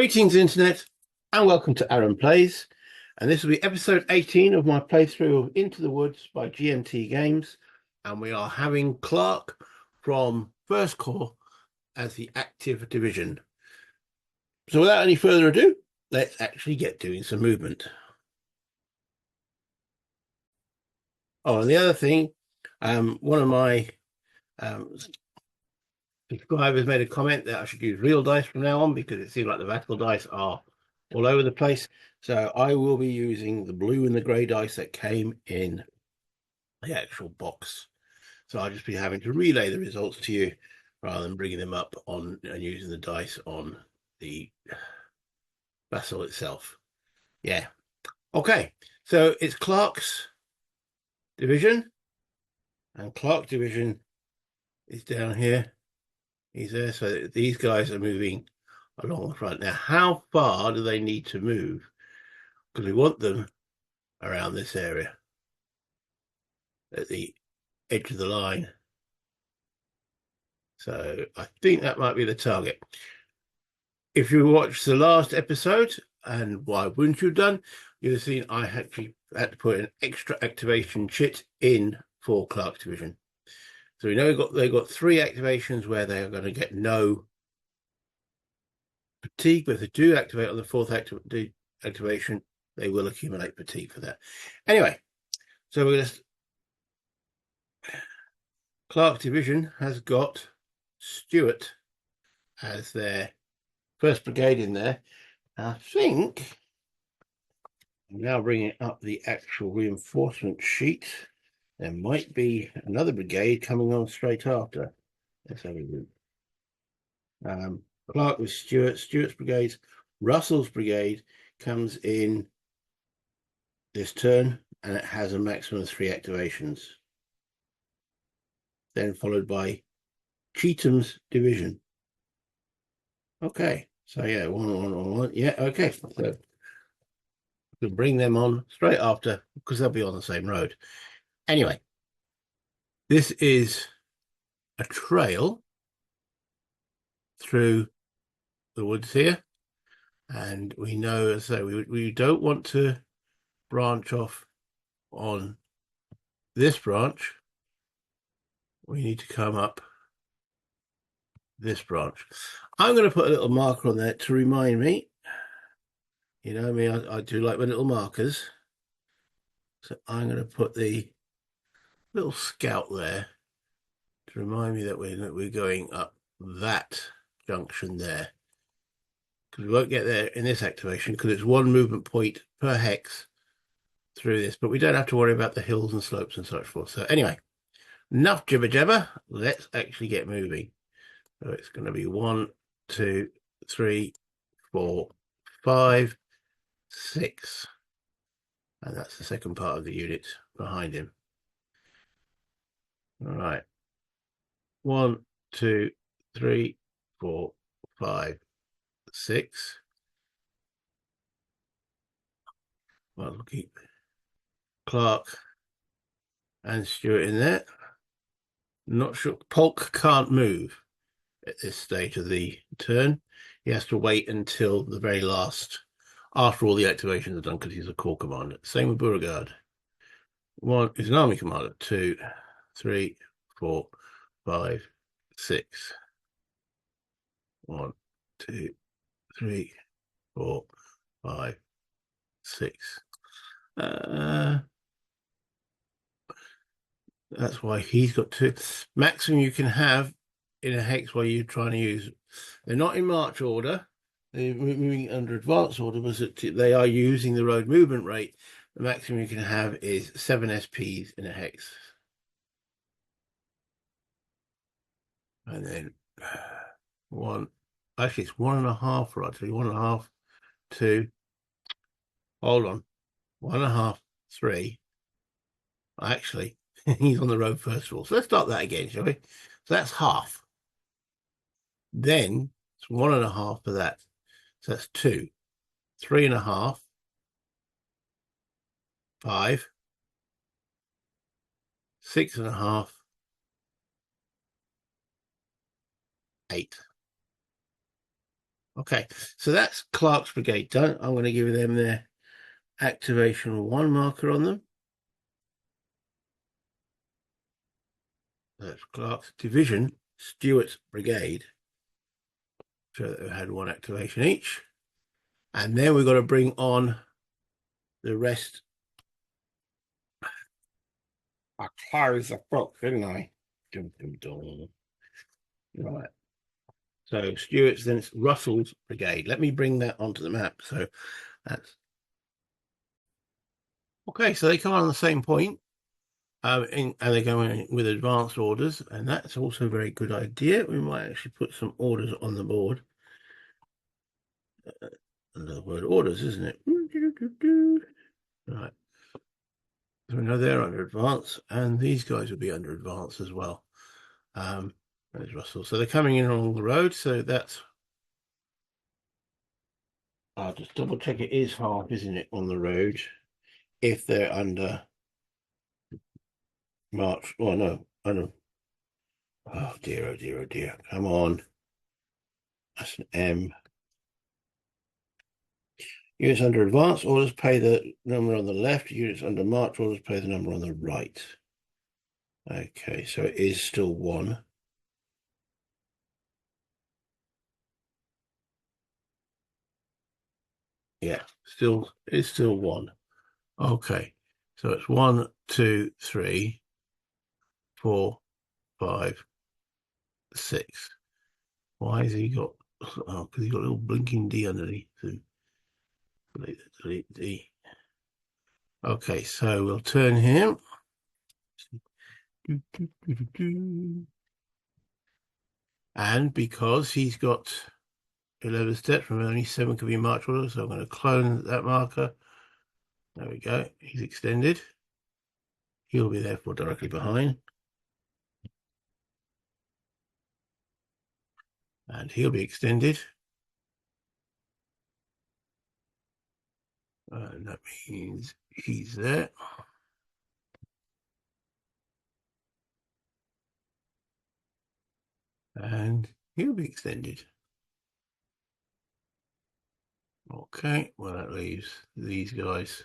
Greetings, Internet, and welcome to Aaron Plays. And this will be episode 18 of my playthrough of Into the Woods by GMT Games. And we are having Clark from First Corps as the active division. So without any further ado, let's actually get doing some movement. Oh, and the other thing, one of my subscribers made a comment that I should use real dice from now on because it seems like the Vattel dice are all over the place. So I will be using the blue and the grey dice that came in the actual box. So I'll just be having to relay the results to you rather than bringing them up on and using the dice on the vessel itself. Yeah. Okay. So it's Clark's division, and Clark's division is down here. He's there. So these guys are moving along the front. Now, how far do they need to move? Because we want them around this area at the edge of the line. So I think that might be the target. If you watched the last episode, and why wouldn't you have done, you'd have seen I actually had to put an extra activation chit in for Clark's division. So we know they've got 3 activations where they are going to get no fatigue, but if they do activate on the 4th activation, they will accumulate fatigue for that. Anyway, so we're going to... Clark's division has got Stuart as their 1st brigade in there. I think I'm now bringing up the actual reinforcement sheet. There might be another brigade coming on straight after. Let's have a look. Clark with Stuart's brigade. Russell's brigade comes in this turn, and it has a maximum of 3 activations. Then followed by Cheatham's division. Okay, so yeah, one. Yeah, okay. So we'll bring them on straight after because they'll be on the same road. Anyway, this is a trail through the woods here, and we know, so we don't want to branch off on this branch. We need to come up this branch. I'm going to put a little marker on there to remind me. You know me, I do like my little markers. So I'm going to put the little scout there to remind me that we're going up that junction there. Because we won't get there in this activation because it's 1 movement point per hex through this. But we don't have to worry about the hills and slopes and such forth. So anyway, enough jibber jabber. Let's actually get moving. So it's going to be 1, 2, 3, 4, 5, 6. And that's the second part of the unit behind him. All right. 1, 2, 3, 4, 5, 6. Well, we'll keep Clark and Stuart in there. Not sure. Polk can't move at this stage of the turn. He has to wait until the very last, after all the activations are done, because he's a corps commander. Same with Beauregard. 1 is an army commander. 2, 3, 4, 5, 6. 1, 2, 3, 4, 5, 6. That's why he's got 2. Maximum you can have in a hex while you're trying to use. They're not in march order. They're moving under advance order, but they are using the road movement rate. The maximum you can have is 7 SPs in a hex. And then 1, actually it's 1.5, Roger. 1.5, 2. Hold on. 1.5, 3. Actually, he's on the road first of all. So let's start that again, shall we? So that's half. Then it's 1.5 for that. So that's 2. 3.5. 5. 6.5. 8. Okay, so that's Clark's Brigade done. I'm going to give them their activation 1 marker on them. That's Clark's Division, Stewart's Brigade. So they had 1 activation each. And then we've got to bring on the rest. I closed the book, didn't I? Dum, dum, dum. Right. So Stewart's, then it's Russell's Brigade. Let me bring that onto the map. So that's okay. So they come on the same point, and they go in with advanced orders, and that's also a very good idea. We might actually put some orders on the board. Another word, orders, isn't it? Right. So we know they're under advance, and these guys will be under advance as well. There's Russell. So they're coming in along the road. So that's. I'll just double check it is half, isn't it, on the road? If they're under March. Oh, no. I don't. Oh, dear, oh, dear, oh, dear. Come on. That's an M. Units under advance orders pay the number on the left. Units under march orders pay the number on the right. Okay, so it is still 1. Yeah, it's still 1. Okay, so it's 1, 2, 3, 4, 5, 6. Why has he got? Oh, because he got a little blinking D underneath. So delete D. Okay, so we'll turn him. And because he's got 11 steps, from only 7 can be march orders, so I'm going to clone that marker. There we go. He's extended. He'll be therefore directly behind. And he'll be extended. And that means he's there. And he'll be extended. Okay, well, that leaves these guys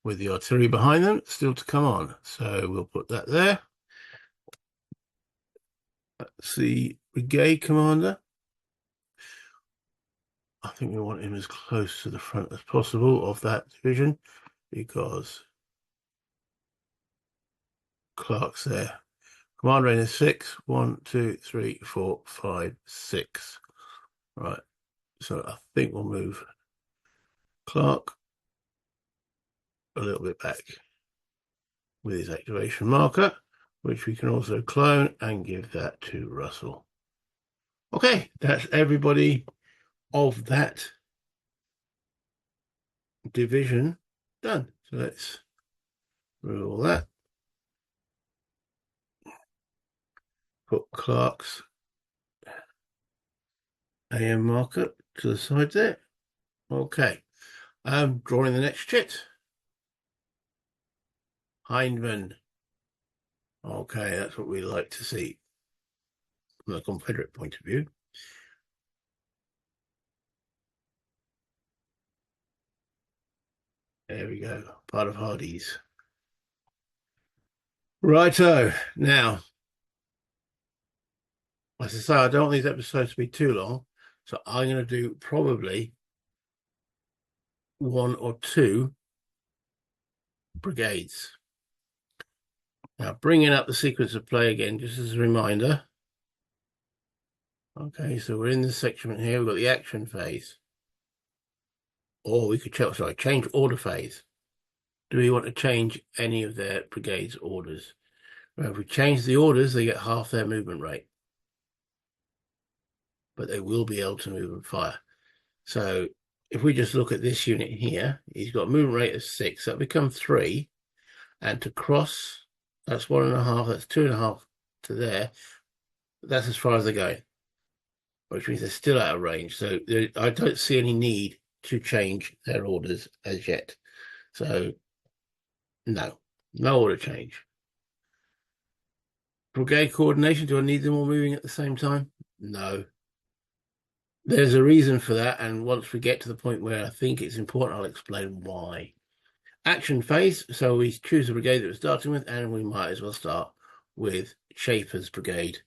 with the artillery behind them still to come on. So we'll put that there. That's the brigade commander. I think we want him as close to the front as possible of that division because Clark's there. Command range is 6. 1, 2, 3, 4, 5, 6. Right. So I think we'll move Clark a little bit back with his activation marker, which we can also clone and give that to Russell. Okay, that's everybody of that division done. So let's rule that. Put Clark's AM marker to the side there. Okay. Drawing the next chit. Hindman. Okay, that's what we like to see from a Confederate point of view. There we go. Part of Hardy's. Righto. Now, as I say, I don't want these episodes to be too long, so I'm going to do probably 1 or 2 brigades. Now, bringing up the sequence of play again, just as a reminder. Okay, so we're in this section here. We've got the action phase. Or we could change order phase. Do we want to change any of their brigade's orders? Well, if we change the orders, they get half their movement rate. But they will be able to move and fire. So if we just look at this unit here, he's got a movement rate of 6. That'll become 3. And to cross, that's 1.5, that's 2.5 to there. That's as far as they're going, which means they're still out of range. So I don't see any need to change their orders as yet. So no order change. Brigade coordination, do I need them all moving at the same time? No. There's a reason for that, and once we get to the point where I think it's important, I'll explain why. Action phase, so we choose the brigade that we're starting with, and we might as well start with Schaefer's brigade,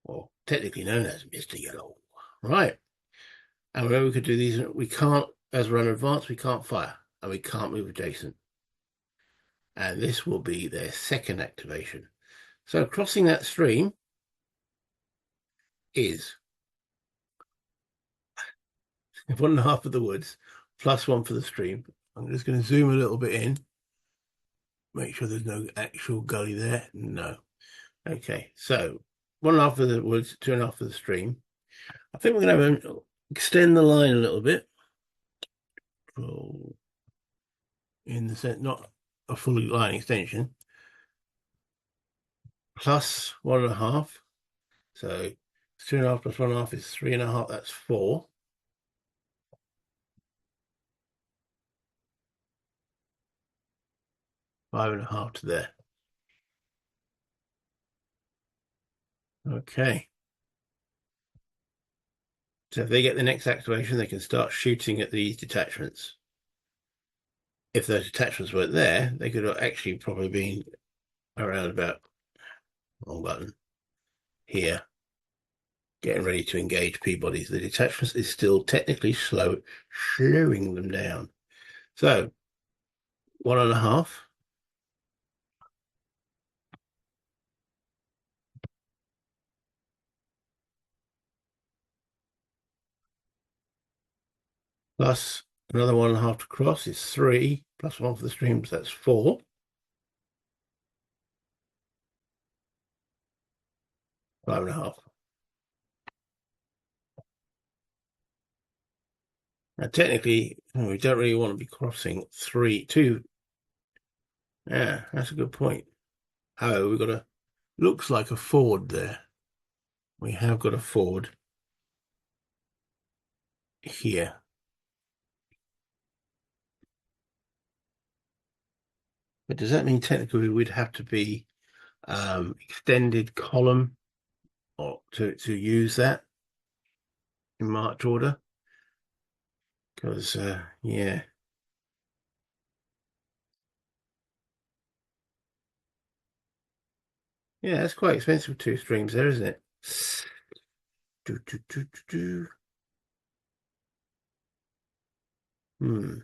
or technically known as Mr. Yellow. Right, and whenever we could do these, we can't, as we're on advance, we can't fire, and we can't move adjacent. And this will be their second activation. So crossing that stream is 1.5 of the woods, plus 1 for the stream. I'm just going to zoom a little bit in. Make sure there's no actual gully there. No. Okay, so 1.5 for the woods, 2.5 for the stream. I think we're going to extend the line a little bit. In the sense, not a full line extension. Plus 1.5. So 2.5 plus 1.5 is 3.5. That's 4. 5.5 to there. Okay. So if they get the next activation, they can start shooting at these detachments. If those detachments weren't there, they could have actually probably been around about, wrong button, here, getting ready to engage Peabody's. The detachment is still technically slowing them down. So 1.5. Plus another 1.5 to cross is 3, plus 1 for the streams, that's 4. 5.5. Now, technically, we don't really want to be crossing 2. Yeah, that's a good point. However, we've got looks like a ford there. We have got a ford here. But does that mean technically we'd have to be extended column or to use that in march order? Because yeah. Yeah, that's quite expensive, 2 streams there, isn't it? Do, do, do, do, do. Hmm.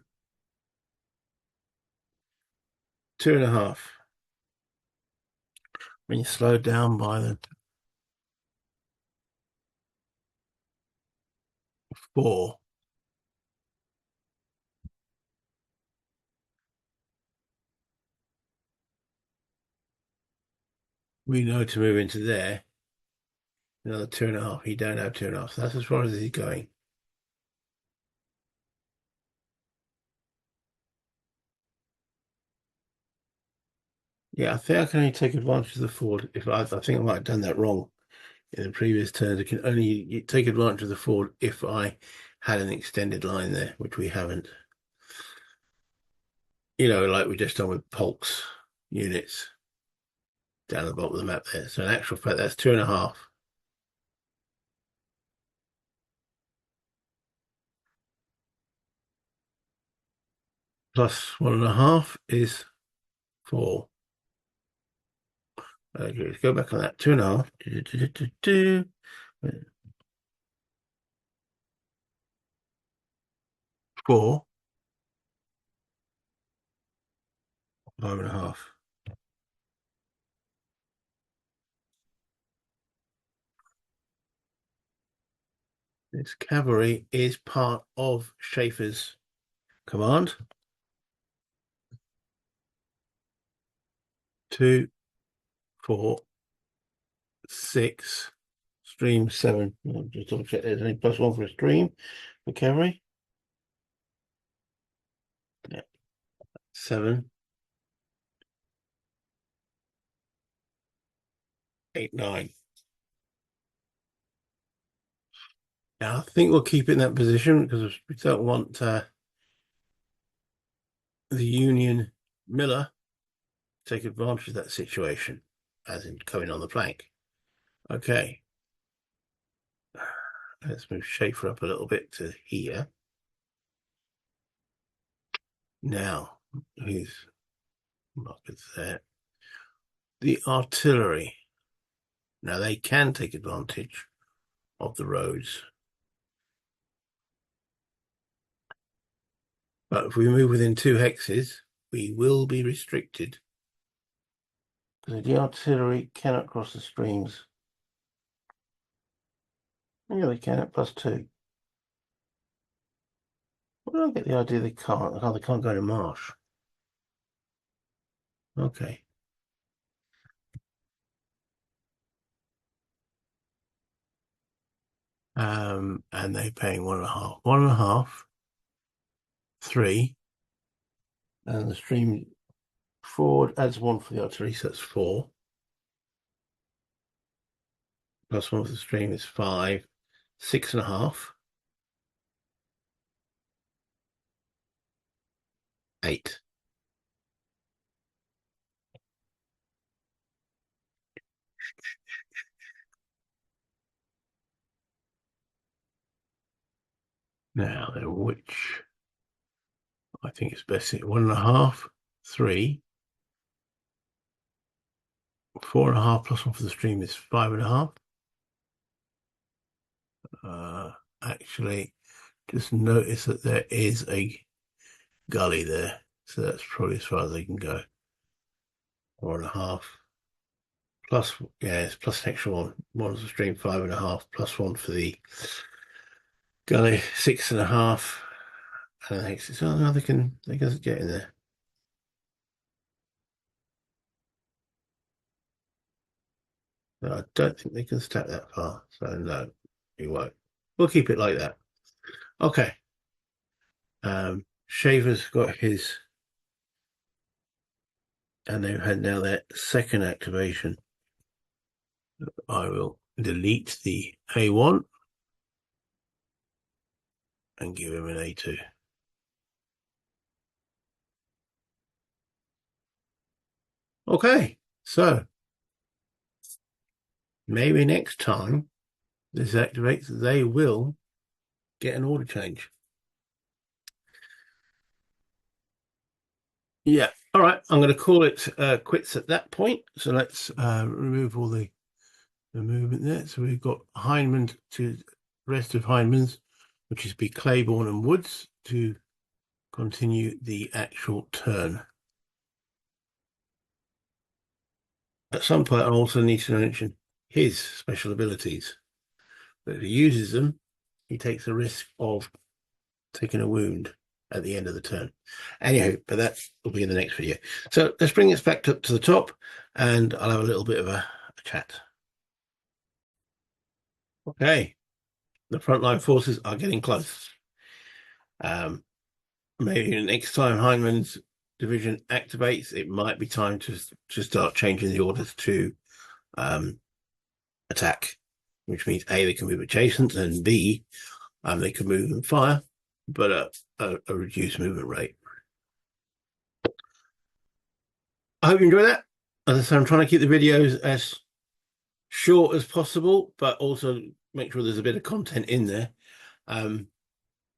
2.5. When you slow down by the 4. We know to move into there. Another 2.5. You don't have 2.5. So that's as far as he's going. Yeah, I think I can only take advantage of the ford if I think I might have done that wrong in the previous turns. I can only take advantage of the ford if I had an extended line there, which we haven't. You know, like we just done with Polk's units down the bottom of the map there. So in actual fact, that's 2.5. Plus 1.5 is 4. Okay, let's go back on that. 2.5. 4. 5.5. This cavalry is part of Schaefer's command. 2, 4, 6, stream 7. I'll just double check there's any plus 1 for a stream for cavalry. Yeah. 7, 8, 9. Now, I think we'll keep it in that position because we don't want the Union Miller to take advantage of that situation, as in coming on the flank. Okay. Let's move Schaefer up a little bit to here. Now, who's markers there? The artillery. Now they can take advantage of the roads. But if we move within 2 hexes, we will be restricted. Because the artillery cannot cross the streams. Yeah, they can at +2. Well, I don't get the idea they can't. Oh, they can't go to marsh. Okay. And they're paying 1.5. 1.5, 3. And the stream forward adds 1 for the artillery, so that's 4. +1 for the stream is 5. 6.5. 8. Now, which I think it's best at 1.5, 3. 4.5 +1 for the stream is 5.5. Actually, just notice that there is a gully there, so that's probably as far as they can go. 4.5 plus, yeah, it's plus an extra 1. 1 for the stream, 5.5 +1 for the gully, 6.5. And I think so. Now they can get in there. But I don't think they can stack that far, so no, we won't. We'll keep it like that. Okay. Shaver's got his, and they've had now their second activation. I will delete the A1 and give him an A2. Okay, so maybe next time this activates, they will get an order change. Yeah, all right, I'm going to call it quits at that point. So let's remove all the movement there. So we've got Hindman to rest of Hindman's, which is be Claiborne and Woods, to continue the actual turn. At some point, I also need to mention his special abilities. But if he uses them, he takes the risk of taking a wound at the end of the turn. Anyhow, but that will be in the next video. So let's bring this back up to the top, and I'll have a little bit of a chat. Okay, the frontline forces are getting close. Maybe the next time Hindman's division activates, it might be time to start changing the orders to attack, which means A, they can move adjacent, and B, they can move and fire, but a reduced movement rate. I hope you enjoy that. As I said, I'm trying to keep the videos as short as possible, but also make sure there's a bit of content in there.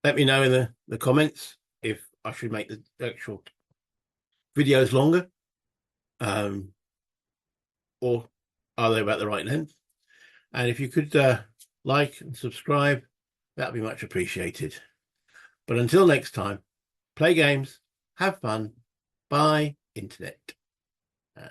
Let me know in the comments if I should make the actual videos longer, or are they about the right length? And if you could like and subscribe, that'd be much appreciated. But until next time, play games, have fun, bye, internet.